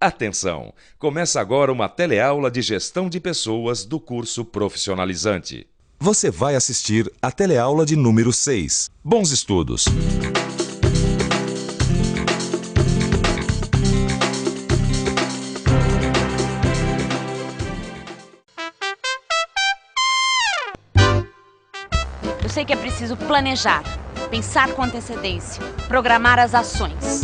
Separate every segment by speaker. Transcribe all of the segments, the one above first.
Speaker 1: Atenção! Começa agora uma teleaula de gestão de pessoas do curso profissionalizante. Você vai assistir a teleaula de número 6. Bons estudos!
Speaker 2: Eu sei que é preciso planejar, pensar com antecedência, programar as ações.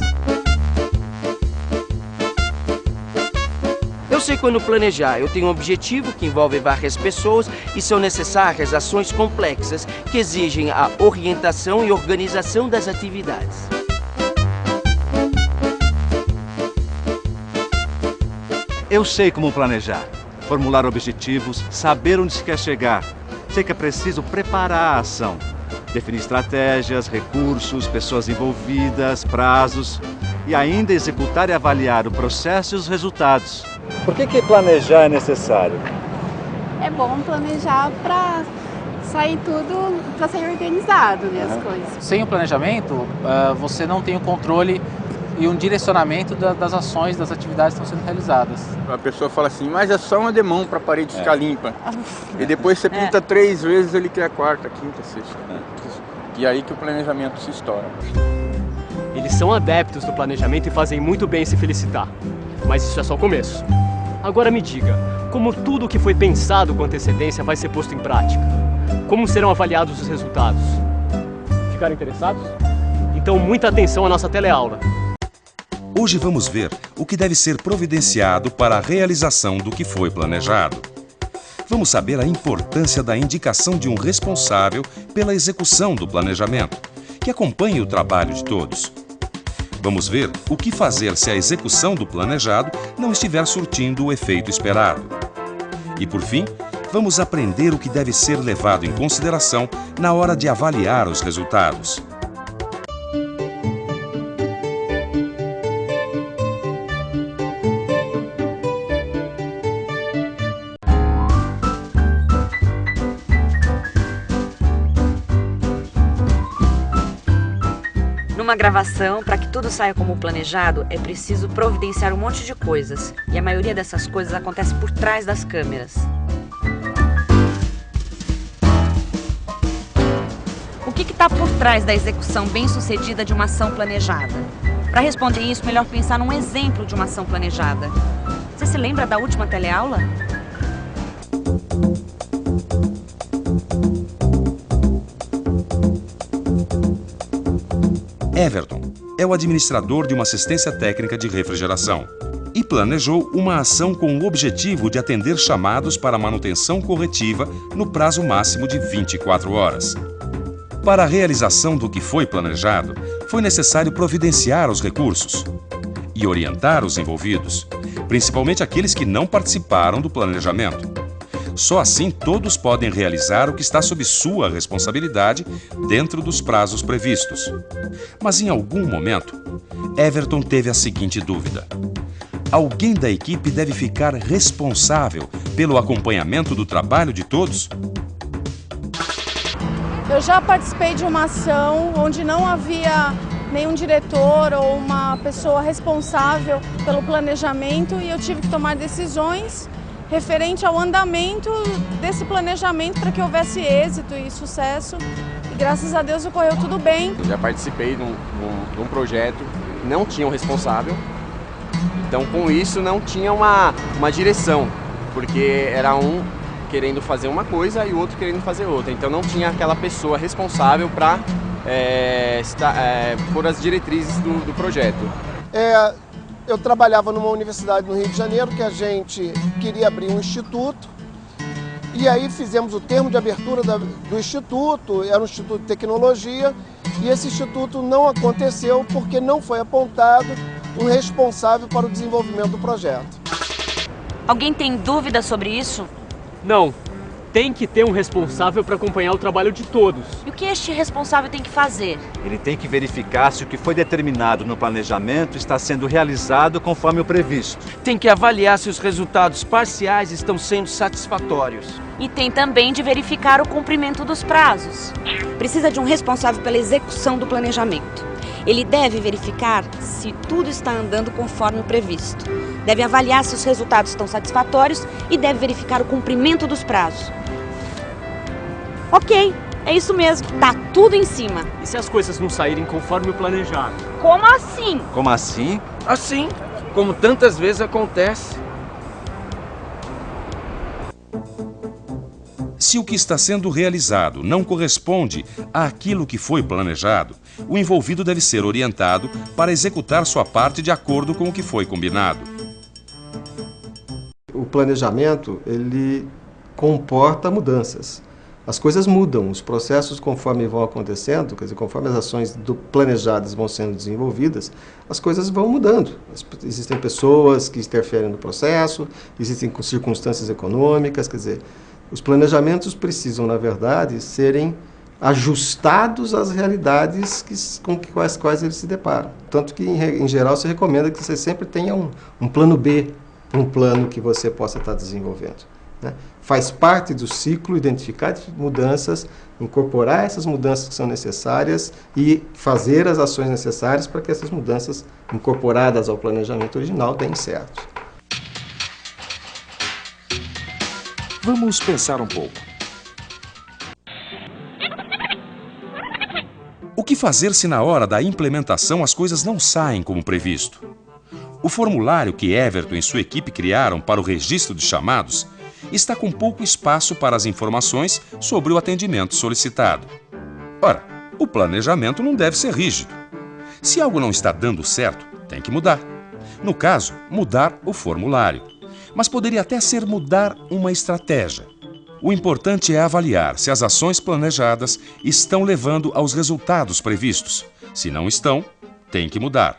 Speaker 3: Eu sei quando planejar. Eu tenho um objetivo que envolve várias pessoas e são necessárias ações complexas que exigem a orientação e organização das atividades.
Speaker 4: Eu sei como planejar, formular objetivos, saber onde se quer chegar. Sei que é preciso preparar a ação, definir estratégias, recursos, pessoas envolvidas, prazos e ainda executar e avaliar o processo e os resultados. Por que planejar é necessário?
Speaker 5: É bom planejar para sair tudo, para sair organizado, né, as coisas.
Speaker 6: Sem o planejamento, você não tem o controle e um direcionamento das ações, das atividades que estão sendo realizadas.
Speaker 7: A pessoa fala assim, mas é só uma demão para a parede ficar limpa. E depois você pinta 3 vezes, ele quer a 4ª, 5ª, 6ª. E aí que o planejamento se estoura.
Speaker 8: Eles são adeptos do planejamento e fazem muito bem em se felicitar. Mas isso é só o começo. Agora me diga, como tudo o que foi pensado com antecedência vai ser posto em prática? Como serão avaliados os resultados? Ficaram interessados? Então muita atenção à nossa teleaula.
Speaker 1: Hoje vamos ver o que deve ser providenciado para a realização do que foi planejado. Vamos saber a importância da indicação de um responsável pela execução do planejamento, que acompanhe o trabalho de todos. Vamos ver o que fazer se a execução do planejado não estiver surtindo o efeito esperado. E por fim, vamos aprender o que deve ser levado em consideração na hora de avaliar os resultados.
Speaker 2: Numa gravação, para que tudo saia como planejado, é preciso providenciar um monte de coisas. E a maioria dessas coisas acontece por trás das câmeras. O que está por trás da execução bem-sucedida de uma ação planejada? Para responder isso, melhor pensar num exemplo de uma ação planejada. Você se lembra da última teleaula?
Speaker 1: Everton é o administrador de uma assistência técnica de refrigeração e planejou uma ação com o objetivo de atender chamados para manutenção corretiva no prazo máximo de 24 horas. Para a realização do que foi planejado, foi necessário providenciar os recursos e orientar os envolvidos, principalmente aqueles que não participaram do planejamento. Só assim todos podem realizar o que está sob sua responsabilidade dentro dos prazos previstos. Mas em algum momento, Everton teve a seguinte dúvida. Alguém da equipe deve ficar responsável pelo acompanhamento do trabalho de todos?
Speaker 5: Eu já participei de uma ação onde não havia nenhum diretor ou uma pessoa responsável pelo planejamento e eu tive que tomar decisões referente ao andamento desse planejamento para que houvesse êxito e sucesso. E graças a Deus ocorreu tudo bem.
Speaker 9: Eu já participei de um projeto, não tinha um responsável, então com isso não tinha uma direção, porque era um querendo fazer uma coisa e o outro querendo fazer outra, então não tinha aquela pessoa responsável para pôr as diretrizes do projeto.
Speaker 10: Eu trabalhava numa universidade no Rio de Janeiro que a gente queria abrir um instituto e aí fizemos o termo de abertura do instituto, era um instituto de tecnologia e esse instituto não aconteceu porque não foi apontado um responsável para o desenvolvimento do projeto.
Speaker 2: Alguém tem dúvida sobre isso?
Speaker 8: Não. Tem que ter um responsável para acompanhar o trabalho de todos.
Speaker 2: E o que este responsável tem que fazer?
Speaker 4: Ele tem que verificar se o que foi determinado no planejamento está sendo realizado conforme o previsto.
Speaker 3: Tem que avaliar se os resultados parciais estão sendo satisfatórios.
Speaker 2: E tem também de verificar o cumprimento dos prazos. Precisa de um responsável pela execução do planejamento. Ele deve verificar se tudo está andando conforme o previsto. deve avaliar se os resultados estão satisfatórios e deve verificar o cumprimento dos prazos. Ok, é isso mesmo, tá tudo em cima.
Speaker 8: E se as coisas não saírem conforme o planejado?
Speaker 2: Como assim?
Speaker 4: Como assim?
Speaker 3: Assim, como tantas vezes acontece.
Speaker 1: Se o que está sendo realizado não corresponde àquilo que foi planejado, o envolvido deve ser orientado para executar sua parte de acordo com o que foi combinado.
Speaker 11: O planejamento, ele comporta mudanças. As coisas mudam, os processos conforme vão acontecendo, quer dizer, conforme as ações planejadas vão sendo desenvolvidas, as coisas vão mudando. Existem pessoas que interferem no processo, existem circunstâncias econômicas, quer dizer, os planejamentos precisam, na verdade, serem ajustados às realidades com as quais eles se deparam. Tanto que, em geral, se recomenda que você sempre tenha um plano B, um plano que você possa estar desenvolvendo, né? Faz parte do ciclo identificar mudanças, incorporar essas mudanças que são necessárias e fazer as ações necessárias para que essas mudanças incorporadas ao planejamento original deem certo.
Speaker 1: Vamos pensar um pouco. O que fazer se na hora da implementação as coisas não saem como previsto? O formulário que Everton e sua equipe criaram para o registro de chamados está com pouco espaço para as informações sobre o atendimento solicitado. Ora, o planejamento não deve ser rígido. Se algo não está dando certo, tem que mudar. No caso, mudar o formulário. Mas poderia até ser mudar uma estratégia. O importante é avaliar se as ações planejadas estão levando aos resultados previstos. Se não estão, tem que mudar.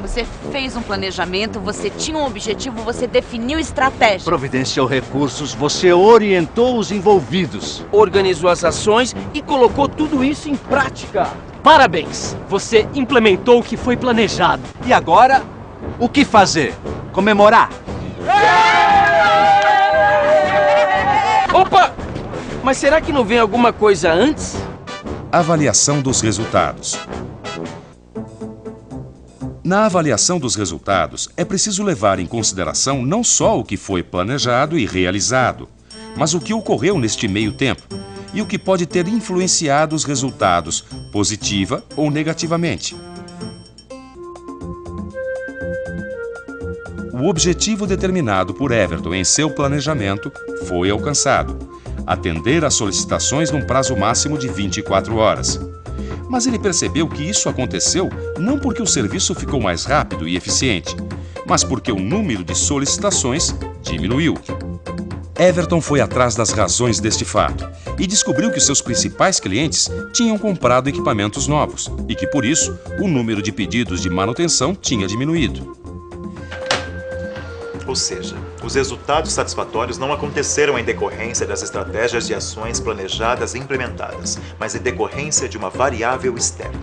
Speaker 2: Você fez um planejamento, você tinha um objetivo, você definiu estratégia.
Speaker 4: Providenciou recursos, você orientou os envolvidos.
Speaker 3: Organizou as ações e colocou tudo isso em prática.
Speaker 8: Parabéns! Você implementou o que foi planejado.
Speaker 4: E agora, o que fazer? Comemorar?
Speaker 3: Opa! Mas será que não vem alguma coisa antes?
Speaker 1: Avaliação dos resultados. Na avaliação dos resultados, é preciso levar em consideração não só o que foi planejado e realizado, mas o que ocorreu neste meio tempo e o que pode ter influenciado os resultados, positiva ou negativamente. O objetivo determinado por Everton em seu planejamento foi alcançado: atender às solicitações num prazo máximo de 24 horas. Mas ele percebeu que isso aconteceu não porque o serviço ficou mais rápido e eficiente, mas porque o número de solicitações diminuiu. Everton foi atrás das razões deste fato e descobriu que seus principais clientes tinham comprado equipamentos novos e que, por isso, o número de pedidos de manutenção tinha diminuído.
Speaker 12: Ou seja, os resultados satisfatórios não aconteceram em decorrência das estratégias e ações planejadas e implementadas, mas em decorrência de uma variável externa.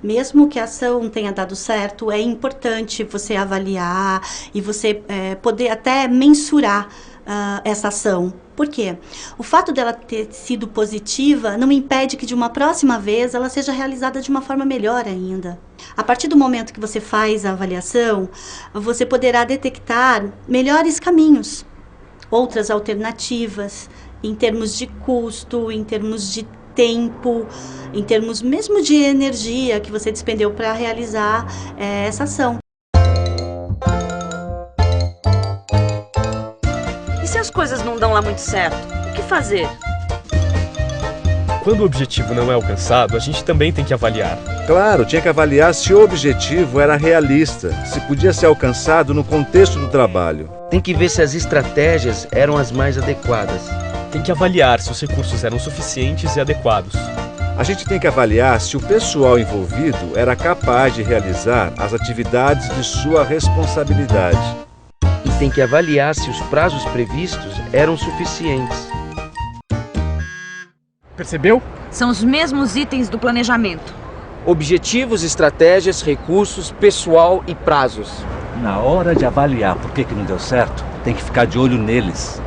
Speaker 13: Mesmo que a ação tenha dado certo, é importante você avaliar e você poder até mensurar essa ação. Por quê? O fato dela ter sido positiva não impede que de uma próxima vez ela seja realizada de uma forma melhor ainda. A partir do momento que você faz a avaliação, você poderá detectar melhores caminhos, outras alternativas, em termos de custo, em termos de tempo, em termos mesmo de energia que você despendeu para realizar essa ação.
Speaker 2: E se as coisas não dão lá muito certo, o que fazer?
Speaker 8: Quando o objetivo não é alcançado, a gente também tem que avaliar.
Speaker 14: Claro, tinha que avaliar se o objetivo era realista, se podia ser alcançado no contexto do trabalho.
Speaker 3: Tem que ver se as estratégias eram as mais adequadas.
Speaker 8: Tem que avaliar se os recursos eram suficientes e adequados.
Speaker 14: A gente tem que avaliar se o pessoal envolvido era capaz de realizar as atividades de sua responsabilidade.
Speaker 3: E tem que avaliar se os prazos previstos eram suficientes.
Speaker 8: Percebeu?
Speaker 2: São os mesmos itens do planejamento.
Speaker 3: Objetivos, estratégias, recursos, pessoal e prazos.
Speaker 4: Na hora de avaliar por que não deu certo, tem que ficar de olho neles.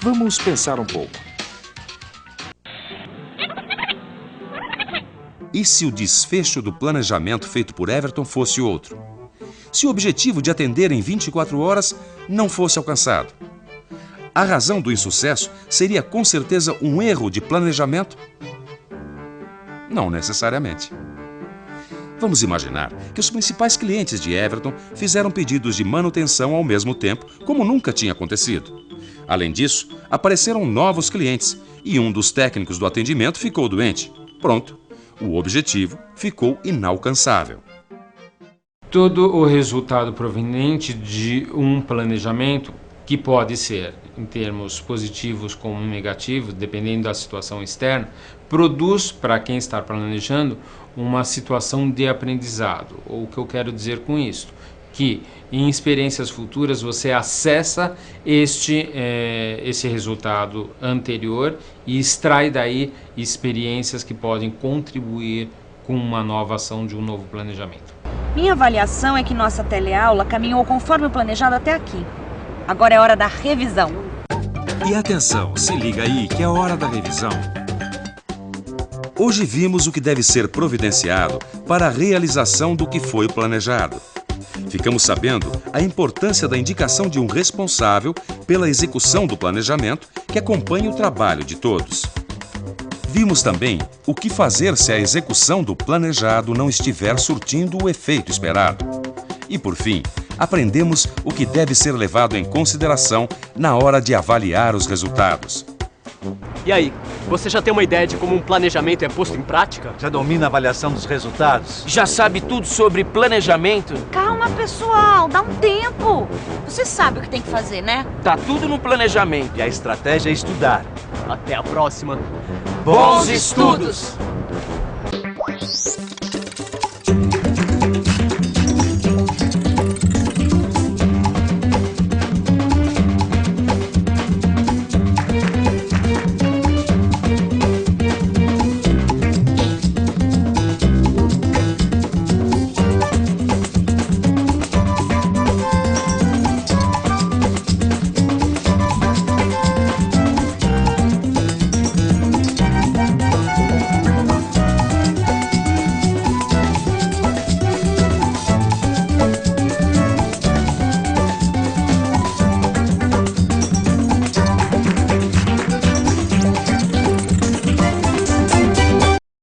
Speaker 1: Vamos pensar um pouco. E se o desfecho do planejamento feito por Everton fosse outro? Se o objetivo de atender em 24 horas não fosse alcançado? A razão do insucesso seria com certeza um erro de planejamento? Não necessariamente. Vamos imaginar que os principais clientes de Everton fizeram pedidos de manutenção ao mesmo tempo, como nunca tinha acontecido. Além disso, apareceram novos clientes e um dos técnicos do atendimento ficou doente. Pronto, o objetivo ficou inalcançável.
Speaker 15: Todo o resultado proveniente de um planejamento, que pode ser em termos positivos como negativos, dependendo da situação externa, produz para quem está planejando uma situação de aprendizado. O que eu quero dizer com isso? Que em experiências futuras você acessa esse resultado anterior e extrai daí experiências que podem contribuir com uma nova ação de um novo planejamento.
Speaker 2: Minha avaliação é que nossa teleaula caminhou conforme o planejado até aqui. Agora é hora da revisão.
Speaker 1: E atenção, se liga aí que é hora da revisão. Hoje vimos o que deve ser providenciado para a realização do que foi planejado. Ficamos sabendo a importância da indicação de um responsável pela execução do planejamento que acompanhe o trabalho de todos. Vimos também o que fazer se a execução do planejado não estiver surtindo o efeito esperado. E, por fim, aprendemos o que deve ser levado em consideração na hora de avaliar os resultados.
Speaker 8: E aí, você já tem uma ideia de como um planejamento é posto em prática?
Speaker 4: Já domina a avaliação dos resultados?
Speaker 3: Já sabe tudo sobre planejamento?
Speaker 2: Calma, pessoal, dá um tempo. Você sabe o que tem que fazer, né?
Speaker 3: Tá tudo no planejamento.
Speaker 4: E a estratégia é estudar.
Speaker 8: Até a próxima.
Speaker 3: Bons estudos!